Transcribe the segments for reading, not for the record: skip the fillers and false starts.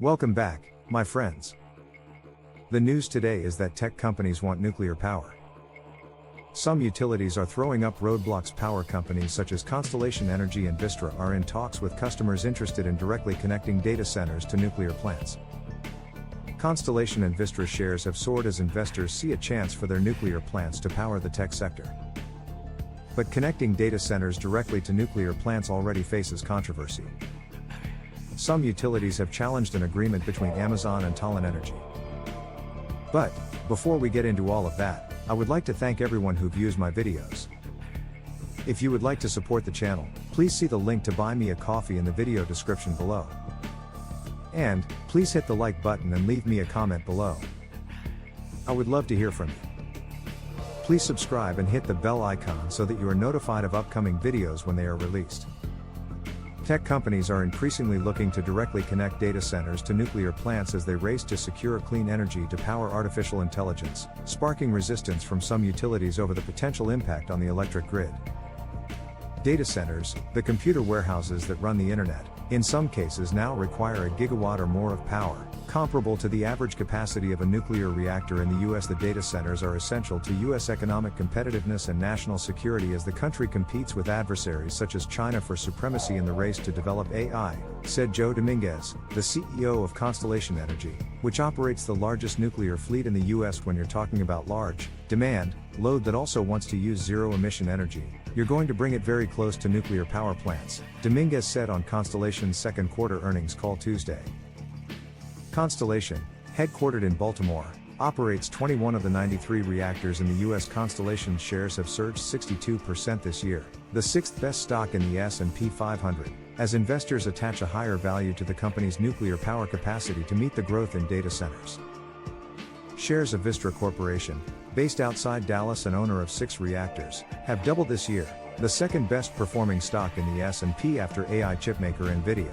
Welcome back, my friends. The news today is that tech companies want nuclear power. Some utilities are throwing up roadblocks. Power companies such as Constellation Energy and Vistra are in talks with customers interested in directly connecting data centers to nuclear plants. Constellation and Vistra shares have soared as investors see a chance for their nuclear plants to power the tech sector. But connecting data centers directly to nuclear plants already faces controversy. Some utilities have challenged an agreement between Amazon and Talen Energy. But, before we get into all of that, I would like to thank everyone who views my videos. If you would like to support the channel, please see the link to buy me a coffee in the video description below. And, please hit the like button and leave me a comment below. I would love to hear from you. Please subscribe and hit the bell icon so that you are notified of upcoming videos when they are released. Tech companies are increasingly looking to directly connect data centers to nuclear plants as they race to secure clean energy to power artificial intelligence, sparking resistance from some utilities over the potential impact on the electric grid. Data centers, the computer warehouses that run the internet, in some cases now require a gigawatt or more of power, comparable to the average capacity of a nuclear reactor in the US. The data centers are essential to US economic competitiveness and national security as the country competes with adversaries such as China for supremacy in the race to develop AI, said Joe Dominguez, the CEO of Constellation Energy, which operates the largest nuclear fleet in the US. When you're talking about large demand load that also wants to use zero-emission energy, you're going to bring it very close to nuclear power plants, Dominguez said on Constellation's second quarter earnings call Tuesday. Constellation, headquartered in Baltimore, operates 21 of the 93 reactors in the US. Constellation shares have surged 62% this year, the sixth best stock in the S&P 500, as investors attach a higher value to the company's nuclear power capacity to meet the growth in data centers. Shares of Vistra Corporation, based outside Dallas and owner of 6 reactors, have doubled this year, the second best performing stock in the S&P after AI chipmaker Nvidia.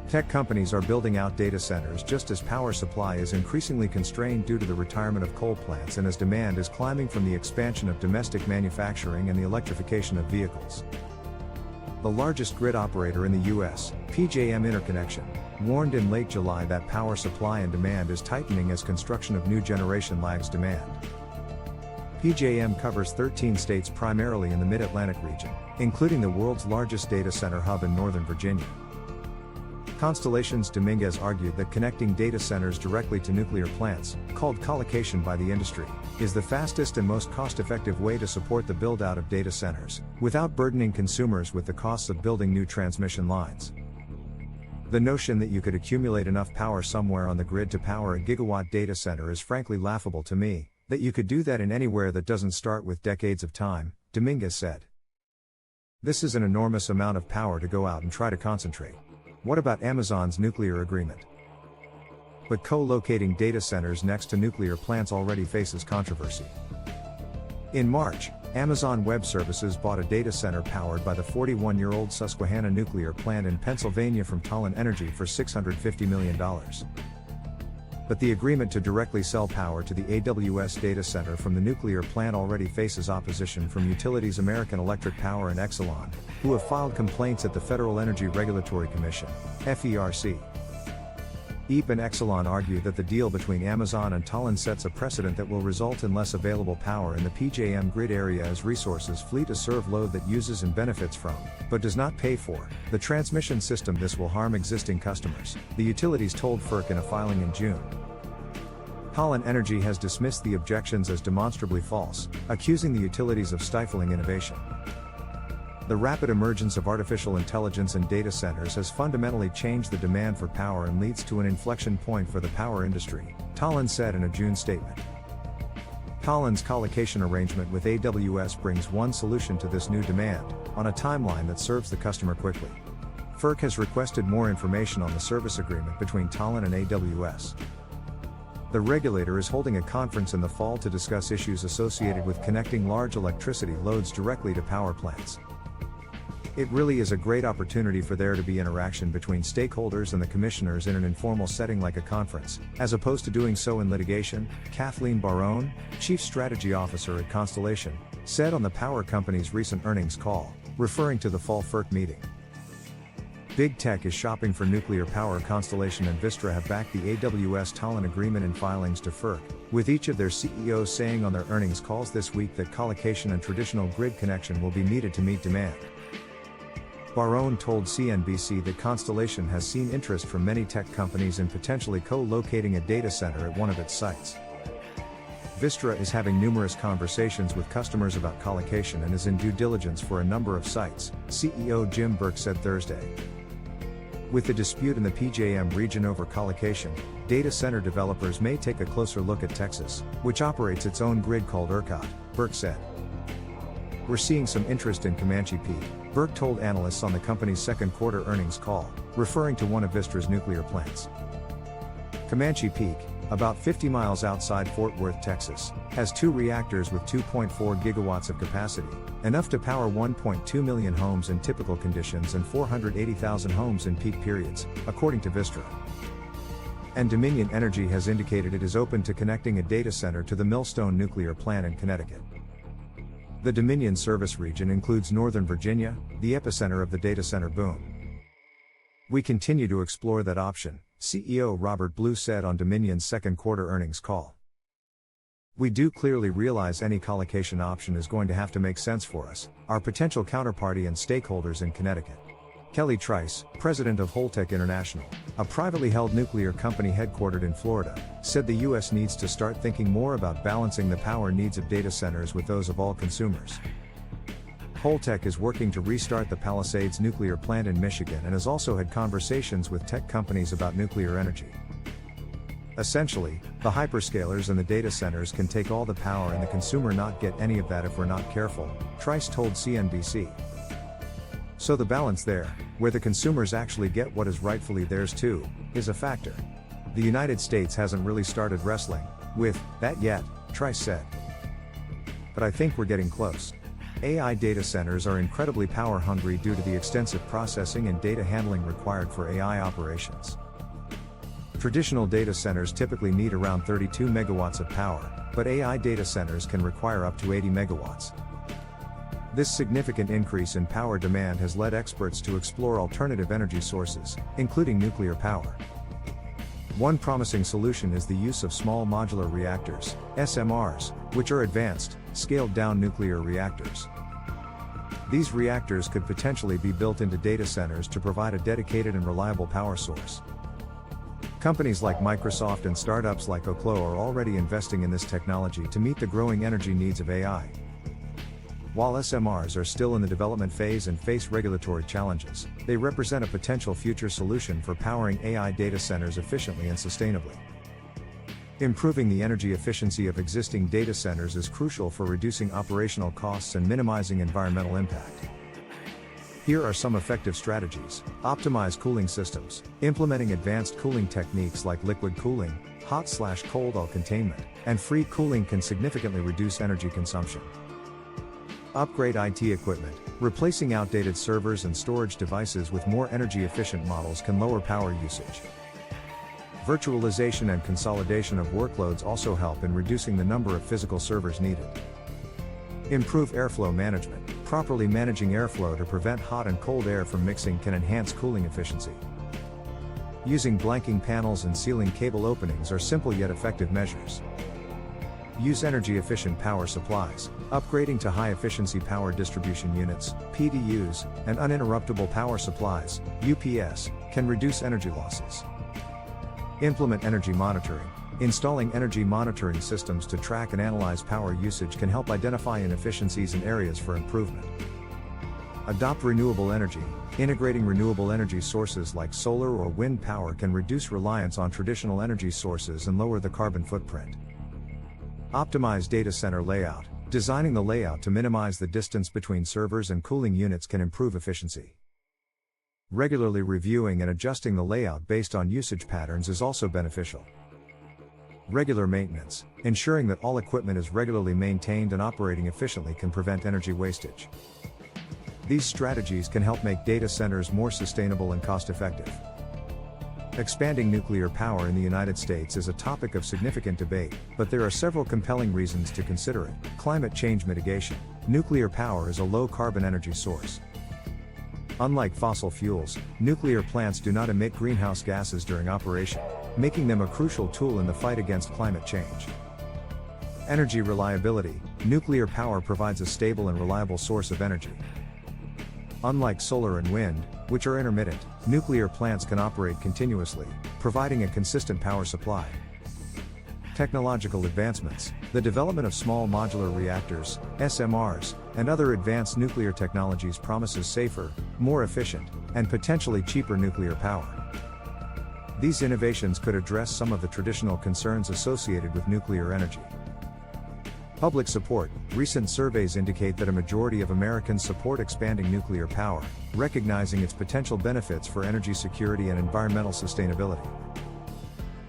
Tech companies are building out data centers just as power supply is increasingly constrained due to the retirement of coal plants and as demand is climbing from the expansion of domestic manufacturing and the electrification of vehicles. The largest grid operator in the US, PJM Interconnection, warned in late July that power supply and demand is tightening as construction of new generation lags demand. PJM covers 13 states primarily in the Mid-Atlantic region, including the world's largest data center hub in Northern Virginia. Constellation's Dominguez argued that connecting data centers directly to nuclear plants, called colocation by the industry, is the fastest and most cost-effective way to support the build-out of data centers, without burdening consumers with the costs of building new transmission lines. The notion that you could accumulate enough power somewhere on the grid to power a gigawatt data center is frankly laughable to me, that you could do that in anywhere that doesn't start with decades of time, Dominguez said. This is an enormous amount of power to go out and try to concentrate. What about Amazon's nuclear agreement? But co-locating data centers next to nuclear plants already faces controversy. In March, Amazon Web Services bought a data center powered by the 41-year-old Susquehanna nuclear plant in Pennsylvania from Talen Energy for $650 million. But the agreement to directly sell power to the AWS data center from the nuclear plant already faces opposition from utilities American Electric Power and Exelon, who have filed complaints at the Federal Energy Regulatory Commission, FERC. EEP and Exelon argue that the deal between Amazon and Talen sets a precedent that will result in less available power in the PJM grid area as resources flee to serve load that uses and benefits from, but does not pay for, the transmission system. This will harm existing customers, the utilities told FERC in a filing in June. Talen Energy has dismissed the objections as demonstrably false, accusing the utilities of stifling innovation. The rapid emergence of artificial intelligence in data centers has fundamentally changed the demand for power and leads to an inflection point for the power industry, Talen said in a June statement. Talen's colocation arrangement with AWS brings one solution to this new demand, on a timeline that serves the customer quickly. FERC has requested more information on the service agreement between Talen and AWS. The regulator is holding a conference in the fall to discuss issues associated with connecting large electricity loads directly to power plants. It really is a great opportunity for there to be interaction between stakeholders and the commissioners in an informal setting like a conference, as opposed to doing so in litigation, Kathleen Barone, Chief Strategy Officer at Constellation, said on the power company's recent earnings call, referring to the fall FERC meeting. Big Tech is shopping for nuclear power. Constellation and Vistra have backed the AWS Tallinn agreement in filings to FERC, with each of their CEOs saying on their earnings calls this week that colocation and traditional grid connection will be needed to meet demand. Barone told CNBC that Constellation has seen interest from many tech companies in potentially co-locating a data center at one of its sites. Vistra is having numerous conversations with customers about colocation and is in due diligence for a number of sites, CEO Jim Burke said Thursday. With the dispute in the PJM region over colocation, data center developers may take a closer look at Texas, which operates its own grid called ERCOT, Burke said. We're seeing some interest in Comanche Peak, Burke told analysts on the company's second quarter earnings call, referring to one of Vistra's nuclear plants. Comanche Peak, about 50 miles outside Fort Worth, Texas, has 2 reactors with 2.4 gigawatts of capacity, enough to power 1.2 million homes in typical conditions and 480,000 homes in peak periods, according to Vistra. And Dominion Energy has indicated it is open to connecting a data center to the Millstone nuclear plant in Connecticut. The Dominion service region includes Northern Virginia, the epicenter of the data center boom. We continue to explore that option, CEO Robert Blue said on Dominion's second quarter earnings call. We do clearly realize any colocation option is going to have to make sense for us, our potential counterparty and stakeholders in Connecticut. Kelly Trice, president of Holtec International, a privately held nuclear company headquartered in Florida, said the U.S. needs to start thinking more about balancing the power needs of data centers with those of all consumers. Holtec is working to restart the Palisades nuclear plant in Michigan and has also had conversations with tech companies about nuclear energy. Essentially, the hyperscalers and the data centers can take all the power and the consumer not get any of that if we're not careful, Trice told CNBC. So the balance there, where the consumers actually get what is rightfully theirs too, is a factor. The United States hasn't really started wrestling with that yet, Trice said. But I think we're getting close. AI data centers are incredibly power hungry due to the extensive processing and data handling required for AI operations. Traditional data centers typically need around 32 megawatts of power, but AI data centers can require up to 80 megawatts. This significant increase in power demand has led experts to explore alternative energy sources, including nuclear power. One promising solution is the use of small modular reactors, SMRs, which are advanced, scaled-down nuclear reactors. These reactors could potentially be built into data centers to provide a dedicated and reliable power source. Companies like Microsoft and startups like Oklo are already investing in this technology to meet the growing energy needs of AI. While SMRs are still in the development phase and face regulatory challenges, they represent a potential future solution for powering AI data centers efficiently and sustainably. Improving the energy efficiency of existing data centers is crucial for reducing operational costs and minimizing environmental impact. Here are some effective strategies. Optimize cooling systems. Implementing advanced cooling techniques like liquid cooling, hot/cold containment, and free cooling can significantly reduce energy consumption. Upgrade IT equipment. Replacing outdated servers and storage devices with more energy-efficient models can lower power usage. Virtualization and consolidation of workloads also help in reducing the number of physical servers needed. Improve airflow management. Properly managing airflow to prevent hot and cold air from mixing can enhance cooling efficiency. Using blanking panels and sealing cable openings are simple yet effective measures. Use energy-efficient power supplies. Upgrading to high-efficiency power distribution units, PDUs, and uninterruptible power supplies, UPS, can reduce energy losses. Implement energy monitoring. Installing energy monitoring systems to track and analyze power usage can help identify inefficiencies and areas for improvement. Adopt renewable energy. Integrating renewable energy sources like solar or wind power can reduce reliance on traditional energy sources and lower the carbon footprint. Optimize data center layout. Designing the layout to minimize the distance between servers and cooling units can improve efficiency. Regularly reviewing and adjusting the layout based on usage patterns is also beneficial. Regular maintenance. Ensuring that all equipment is regularly maintained and operating efficiently can prevent energy wastage. These strategies can help make data centers more sustainable and cost-effective. Expanding nuclear power in the United States is a topic of significant debate, but there are several compelling reasons to consider it. Climate change mitigation. Nuclear power is a low-carbon energy source. Unlike fossil fuels, nuclear plants do not emit greenhouse gases during operation, making them a crucial tool in the fight against climate change. Energy reliability. Nuclear power provides a stable and reliable source of energy. Unlike solar and wind, which are intermittent, nuclear plants can operate continuously, providing a consistent power supply. Technological advancements. The development of small modular reactors, SMRs, and other advanced nuclear technologies promises safer, more efficient, and potentially cheaper nuclear power. These innovations could address some of the traditional concerns associated with nuclear energy. Public support. Recent surveys indicate that a majority of Americans support expanding nuclear power, recognizing its potential benefits for energy security and environmental sustainability.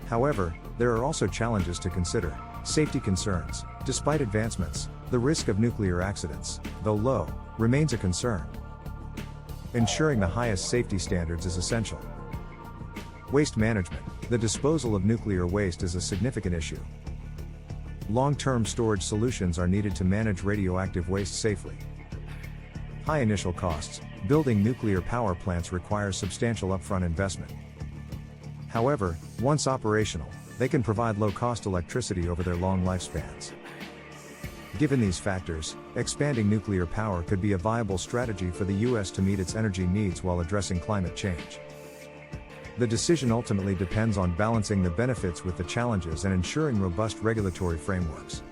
However, there are also challenges to consider. Safety concerns. Despite advancements, the risk of nuclear accidents, though low, remains a concern. Ensuring the highest safety standards is essential. Waste management. The disposal of nuclear waste is a significant issue. Long-term storage solutions are needed to manage radioactive waste safely. High initial costs. Building nuclear power plants requires substantial upfront investment. However, once operational, they can provide low-cost electricity over their long lifespans. Given these factors, expanding nuclear power could be a viable strategy for the U.S. to meet its energy needs while addressing climate change. The decision ultimately depends on balancing the benefits with the challenges and ensuring robust regulatory frameworks.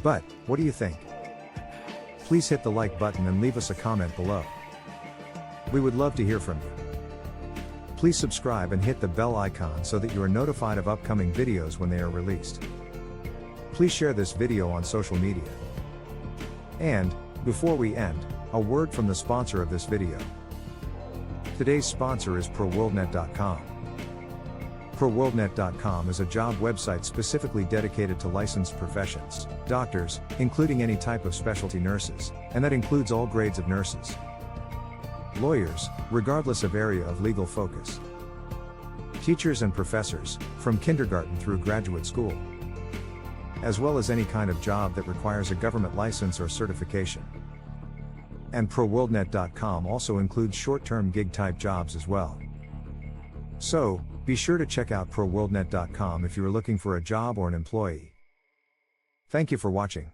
But, what do you think? Please hit the like button and leave us a comment below. We would love to hear from you. Please subscribe and hit the bell icon so that you are notified of upcoming videos when they are released. Please share this video on social media. And, before we end, a word from the sponsor of this video. Today's sponsor is ProWorldNet.com. ProWorldNet.com is a job website specifically dedicated to licensed professions, doctors, including any type of specialty nurses, and that includes all grades of nurses. Lawyers, regardless of area of legal focus. Teachers and professors, from kindergarten through graduate school. As well as any kind of job that requires a government license or certification. And ProWorldNet.com also includes short-term gig-type jobs as well. So, be sure to check out ProWorldNet.com if you are looking for a job or an employee. Thank you for watching.